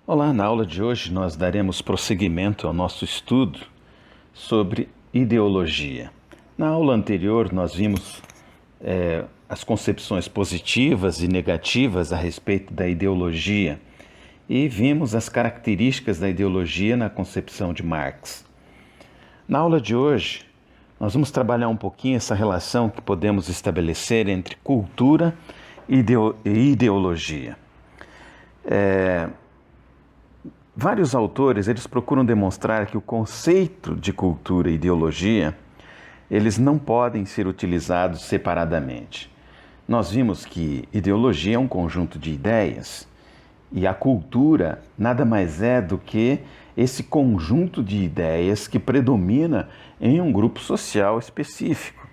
Olá, na aula de hoje nós daremos prosseguimento ao nosso estudo sobre ideologia. Na aula anterior nós vimos as concepções positivas e negativas a respeito da ideologia e vimos as características da ideologia na concepção de Marx. Na aula de hoje nós vamos trabalhar um pouquinho essa relação que podemos estabelecer entre cultura e ideologia. Vários autores eles procuram demonstrar que o conceito de cultura e ideologia eles não podem ser utilizados separadamente. Nós vimos que ideologia é um conjunto de ideias e a cultura nada mais é do que esse conjunto de ideias que predomina em um grupo social específico.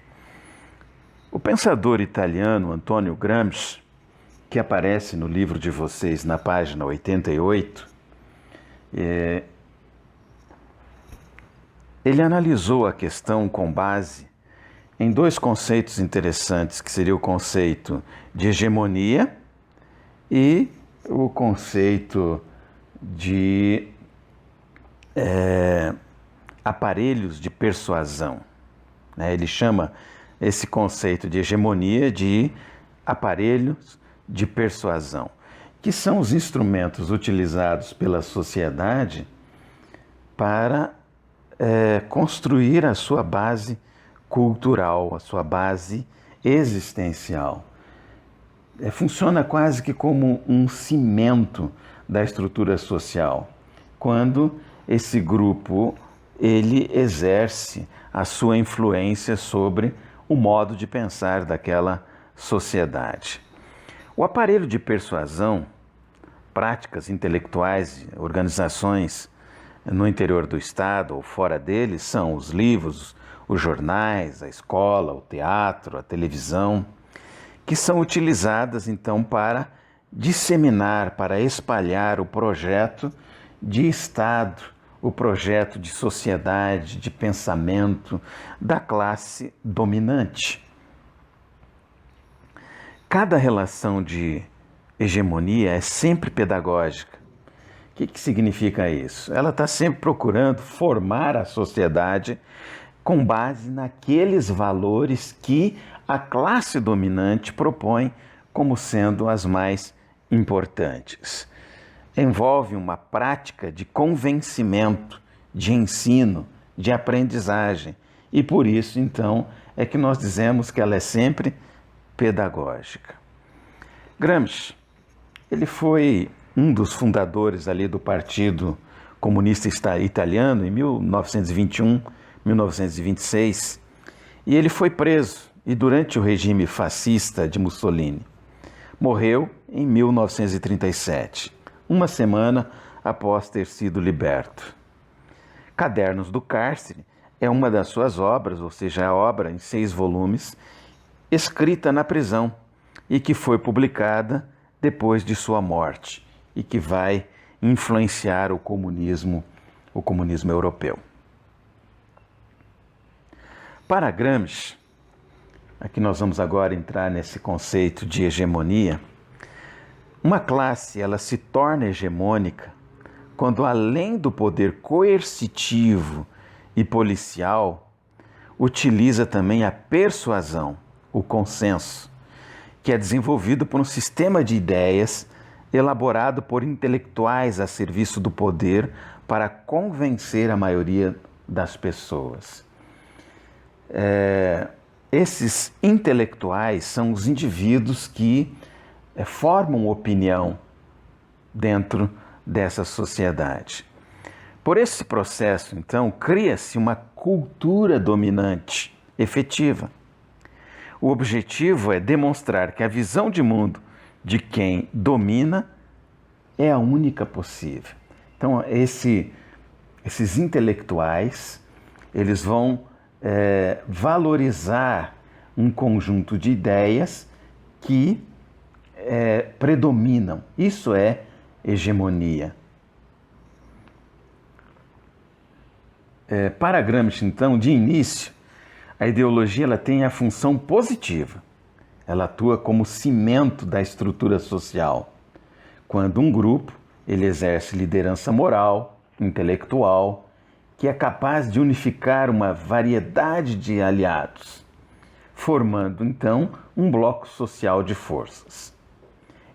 O pensador italiano Antonio Gramsci, que aparece no livro de vocês na página 88, ele analisou a questão com base em dois conceitos interessantes, que seria o conceito de hegemonia e o conceito de aparelhos de persuasão. Ele chama esse conceito de hegemonia de aparelhos de persuasão, que são os instrumentos utilizados pela sociedade para construir a sua base cultural, a sua base existencial. Funciona quase que como um cimento da estrutura social, quando esse grupo ele exerce a sua influência sobre o modo de pensar daquela sociedade. O aparelho de persuasão, práticas intelectuais, organizações no interior do Estado ou fora dele, são os livros, os jornais, a escola, o teatro, a televisão, que são utilizadas então para disseminar, para espalhar o projeto de Estado, o projeto de sociedade, de pensamento da classe dominante. Cada relação de hegemonia é sempre pedagógica. O que significa isso? Ela está sempre procurando formar a sociedade com base naqueles valores que a classe dominante propõe como sendo as mais importantes. Envolve uma prática de convencimento, de ensino, de aprendizagem. E por isso, então, é que nós dizemos que ela é sempre pedagógica. Gramsci, ele foi um dos fundadores ali do Partido Comunista Italiano em 1921, 1926, e ele foi preso e durante o regime fascista de Mussolini. Morreu em 1937, uma semana após ter sido liberto. Cadernos do Cárcere é uma das suas obras, ou seja, a obra em 6 volumes, escrita na prisão e que foi publicada depois de sua morte e que vai influenciar o comunismo europeu. Para Gramsci, aqui nós vamos agora entrar nesse conceito de hegemonia, uma classe ela se torna hegemônica quando, além do poder coercitivo e policial, utiliza também a persuasão, o consenso, que é desenvolvido por um sistema de ideias elaborado por intelectuais a serviço do poder para convencer a maioria das pessoas. Esses intelectuais são os indivíduos que formam opinião dentro dessa sociedade. Por esse processo, então, cria-se uma cultura dominante efetiva. O objetivo é demonstrar que a visão de mundo de quem domina é a única possível. Então, esses intelectuais, eles vão valorizar um conjunto de ideias que predominam. Isso é hegemonia. Para Gramsci, então, de início, a ideologia ela tem a função positiva. Ela atua como cimento da estrutura social. Quando um grupo ele exerce liderança moral, intelectual, que é capaz de unificar uma variedade de aliados, formando então um bloco social de forças.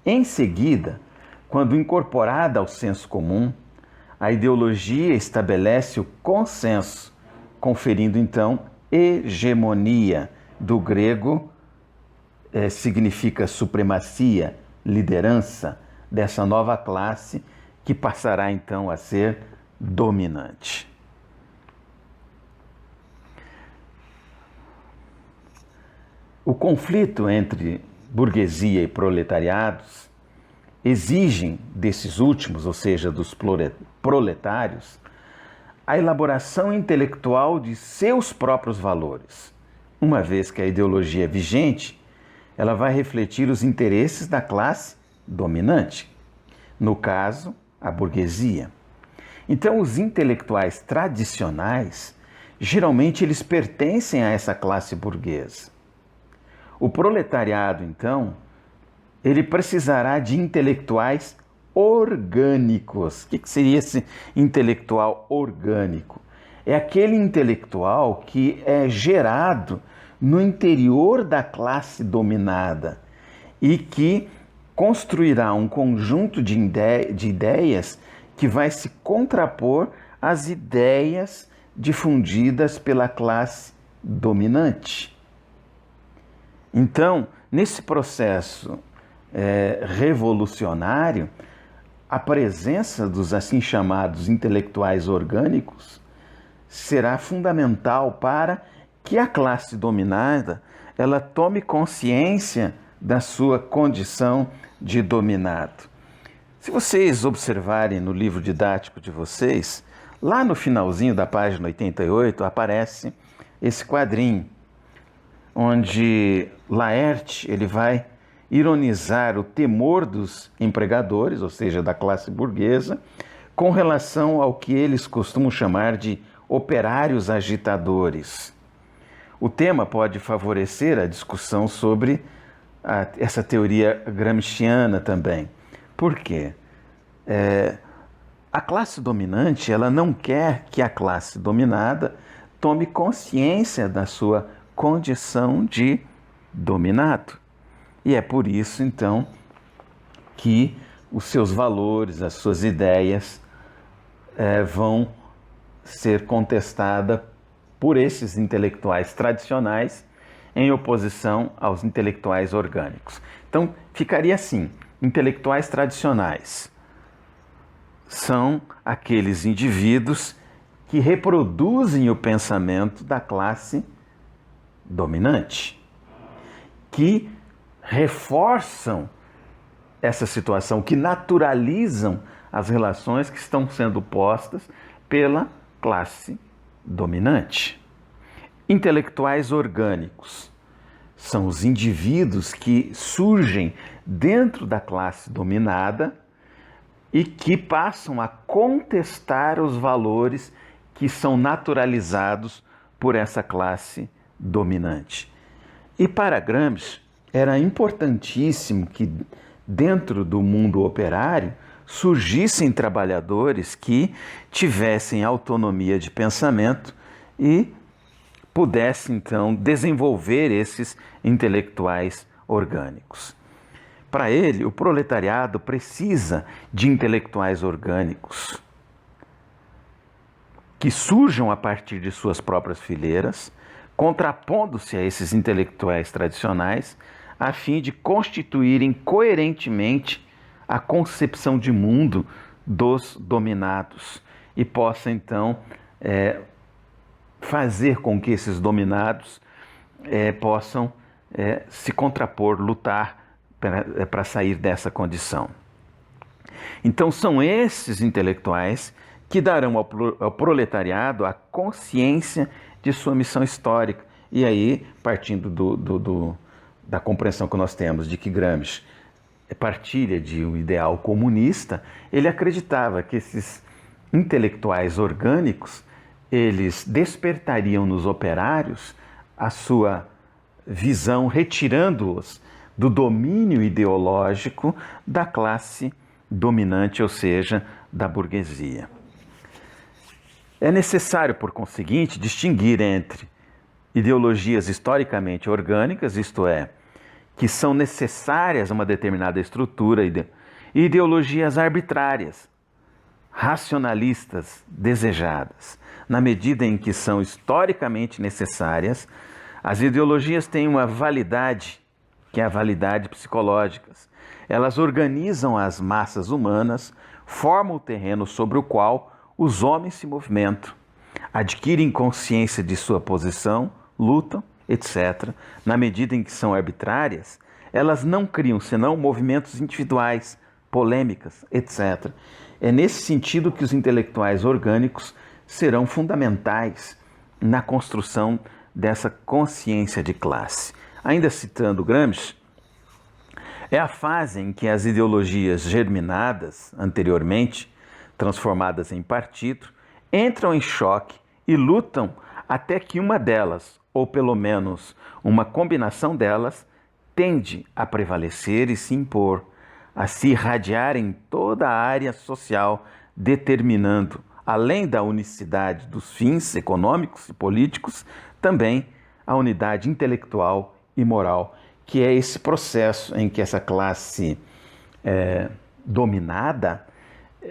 Em seguida, quando incorporada ao senso comum, a ideologia estabelece o consenso, conferindo então hegemonia, do grego significa supremacia, liderança, dessa nova classe que passará então a ser dominante. O conflito entre burguesia e proletariados exigem desses últimos, ou seja, dos proletários, a elaboração intelectual de seus próprios valores, uma vez que a ideologia vigente ela vai refletir os interesses da classe dominante, no caso, a burguesia. Então, os intelectuais tradicionais, geralmente eles pertencem a essa classe burguesa. O proletariado, então, ele precisará de intelectuais orgânicos. O que seria esse intelectual orgânico? É aquele intelectual que é gerado no interior da classe dominada e que construirá um conjunto de ideias que vai se contrapor às ideias difundidas pela classe dominante. Então, nesse processo revolucionário, a presença dos assim chamados intelectuais orgânicos será fundamental para que a classe dominada ela tome consciência da sua condição de dominado. Se vocês observarem no livro didático de vocês, lá no finalzinho da página 88 aparece esse quadrinho, onde Laerte ele vai ironizar o temor dos empregadores, ou seja, da classe burguesa, com relação ao que eles costumam chamar de operários agitadores. O tema pode favorecer a discussão sobre essa teoria gramsciana também. Por quê? A classe dominante ela não quer que a classe dominada tome consciência da sua condição de dominado. E é por isso, então, que os seus valores, as suas ideias vão ser contestadas por esses intelectuais tradicionais em oposição aos intelectuais orgânicos. Então, ficaria assim: intelectuais tradicionais são aqueles indivíduos que reproduzem o pensamento da classe dominante, que reforçam essa situação, que naturalizam as relações que estão sendo postas pela classe dominante. Intelectuais orgânicos são os indivíduos que surgem dentro da classe dominada e que passam a contestar os valores que são naturalizados por essa classe dominante. E para Gramsci era importantíssimo que dentro do mundo operário surgissem trabalhadores que tivessem autonomia de pensamento e pudessem então desenvolver esses intelectuais orgânicos. Para ele, o proletariado precisa de intelectuais orgânicos que surjam a partir de suas próprias fileiras, contrapondo-se a esses intelectuais tradicionais, a fim de constituírem coerentemente a concepção de mundo dos dominados e possa então fazer com que esses dominados possam se contrapor, lutar para sair dessa condição. Então são esses intelectuais que darão ao proletariado a consciência de sua missão histórica. E aí, partindo da compreensão que nós temos de que Gramsci partilha de um ideal comunista, ele acreditava que esses intelectuais orgânicos, eles despertariam nos operários a sua visão, retirando-os do domínio ideológico da classe dominante, ou seja, da burguesia. É necessário, por conseguinte, distinguir entre ideologias historicamente orgânicas, isto é, que são necessárias a uma determinada estrutura, e ideologias arbitrárias, racionalistas, desejadas. Na medida em que são historicamente necessárias, as ideologias têm uma validade, que é a validade psicológica. Elas organizam as massas humanas, formam o terreno sobre o qual os homens se movimentam, adquirem consciência de sua posição, lutam, etc. Na medida em que são arbitrárias, elas não criam senão movimentos individuais, polêmicas, etc. É nesse sentido que os intelectuais orgânicos serão fundamentais na construção dessa consciência de classe. Ainda citando Gramsci, é a fase em que as ideologias germinadas anteriormente, transformadas em partido, entram em choque e lutam até que uma delas, ou pelo menos uma combinação delas, tende a prevalecer e se impor, a se irradiar em toda a área social, determinando, além da unicidade dos fins econômicos e políticos, também a unidade intelectual e moral, que é esse processo em que essa classe dominada,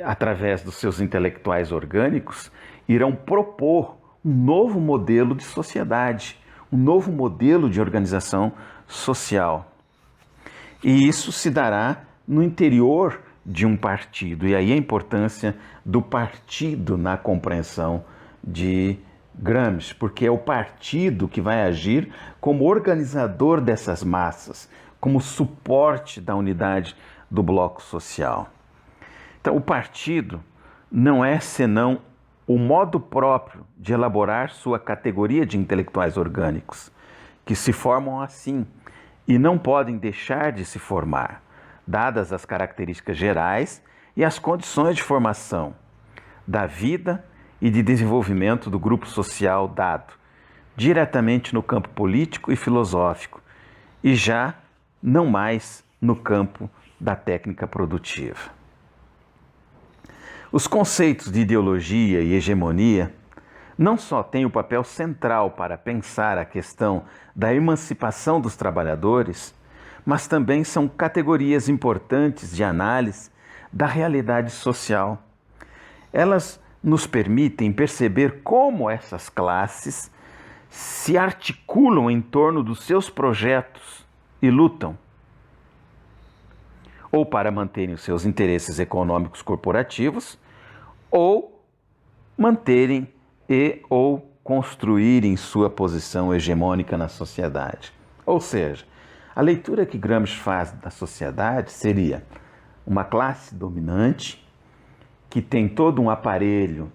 através dos seus intelectuais orgânicos, irão propor um novo modelo de sociedade, um novo modelo de organização social. E isso se dará no interior de um partido. E aí a importância do partido na compreensão de Gramsci, porque é o partido que vai agir como organizador dessas massas, como suporte da unidade do bloco social. Então, o partido não é senão o modo próprio de elaborar sua categoria de intelectuais orgânicos, que se formam assim e não podem deixar de se formar, dadas as características gerais e as condições de formação da vida e de desenvolvimento do grupo social dado, diretamente no campo político e filosófico, e já não mais no campo da técnica produtiva. Os conceitos de ideologia e hegemonia não só têm o papel central para pensar a questão da emancipação dos trabalhadores, mas também são categorias importantes de análise da realidade social. Elas nos permitem perceber como essas classes se articulam em torno dos seus projetos e lutam, ou para manterem os seus interesses econômicos corporativos, ou manterem ou construírem sua posição hegemônica na sociedade. Ou seja, a leitura que Gramsci faz da sociedade seria uma classe dominante que tem todo um aparelho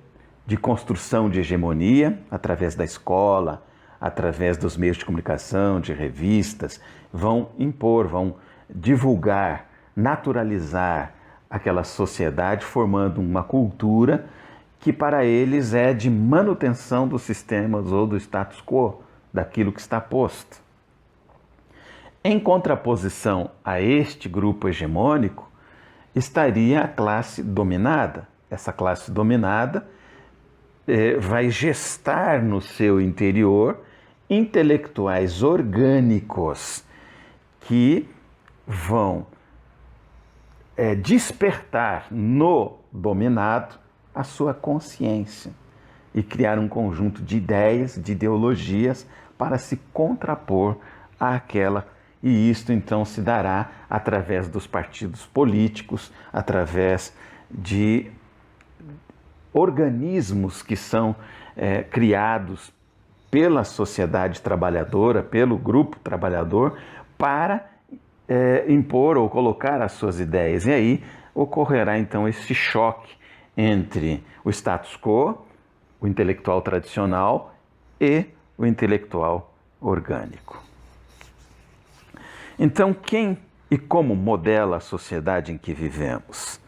de construção de hegemonia através da escola, através dos meios de comunicação, de revistas, vão impor, vão divulgar, naturalizar aquela sociedade, formando uma cultura que para eles é de manutenção dos sistemas ou do status quo, daquilo que está posto. Em contraposição a este grupo hegemônico, estaria a classe dominada. Essa classe dominada vai gestar no seu interior intelectuais orgânicos que vão despertar no dominado a sua consciência e criar um conjunto de ideias, de ideologias para se contrapor àquela. E isto então se dará através dos partidos políticos, através de organismos que são criados pela sociedade trabalhadora, pelo grupo trabalhador, para impor ou colocar as suas ideias. E aí ocorrerá então esse choque entre o status quo, o intelectual tradicional e o intelectual orgânico. Então, quem e como modela a sociedade em que vivemos?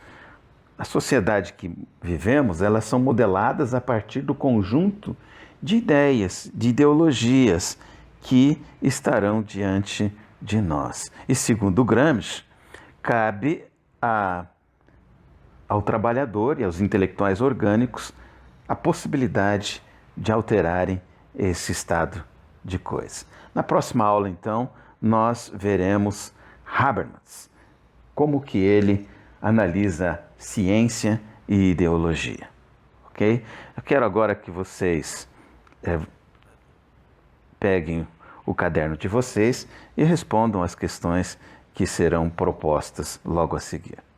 A sociedade que vivemos, elas são modeladas a partir do conjunto de ideias, de ideologias que estarão diante de nós. E segundo Gramsci, cabe a ao trabalhador e aos intelectuais orgânicos a possibilidade de alterarem esse estado de coisas. Na próxima aula, então, nós veremos Habermas, como que ele analisa ciência e ideologia, ok? Eu quero agora que vocês peguem o caderno de vocês e respondam as questões que serão propostas logo a seguir.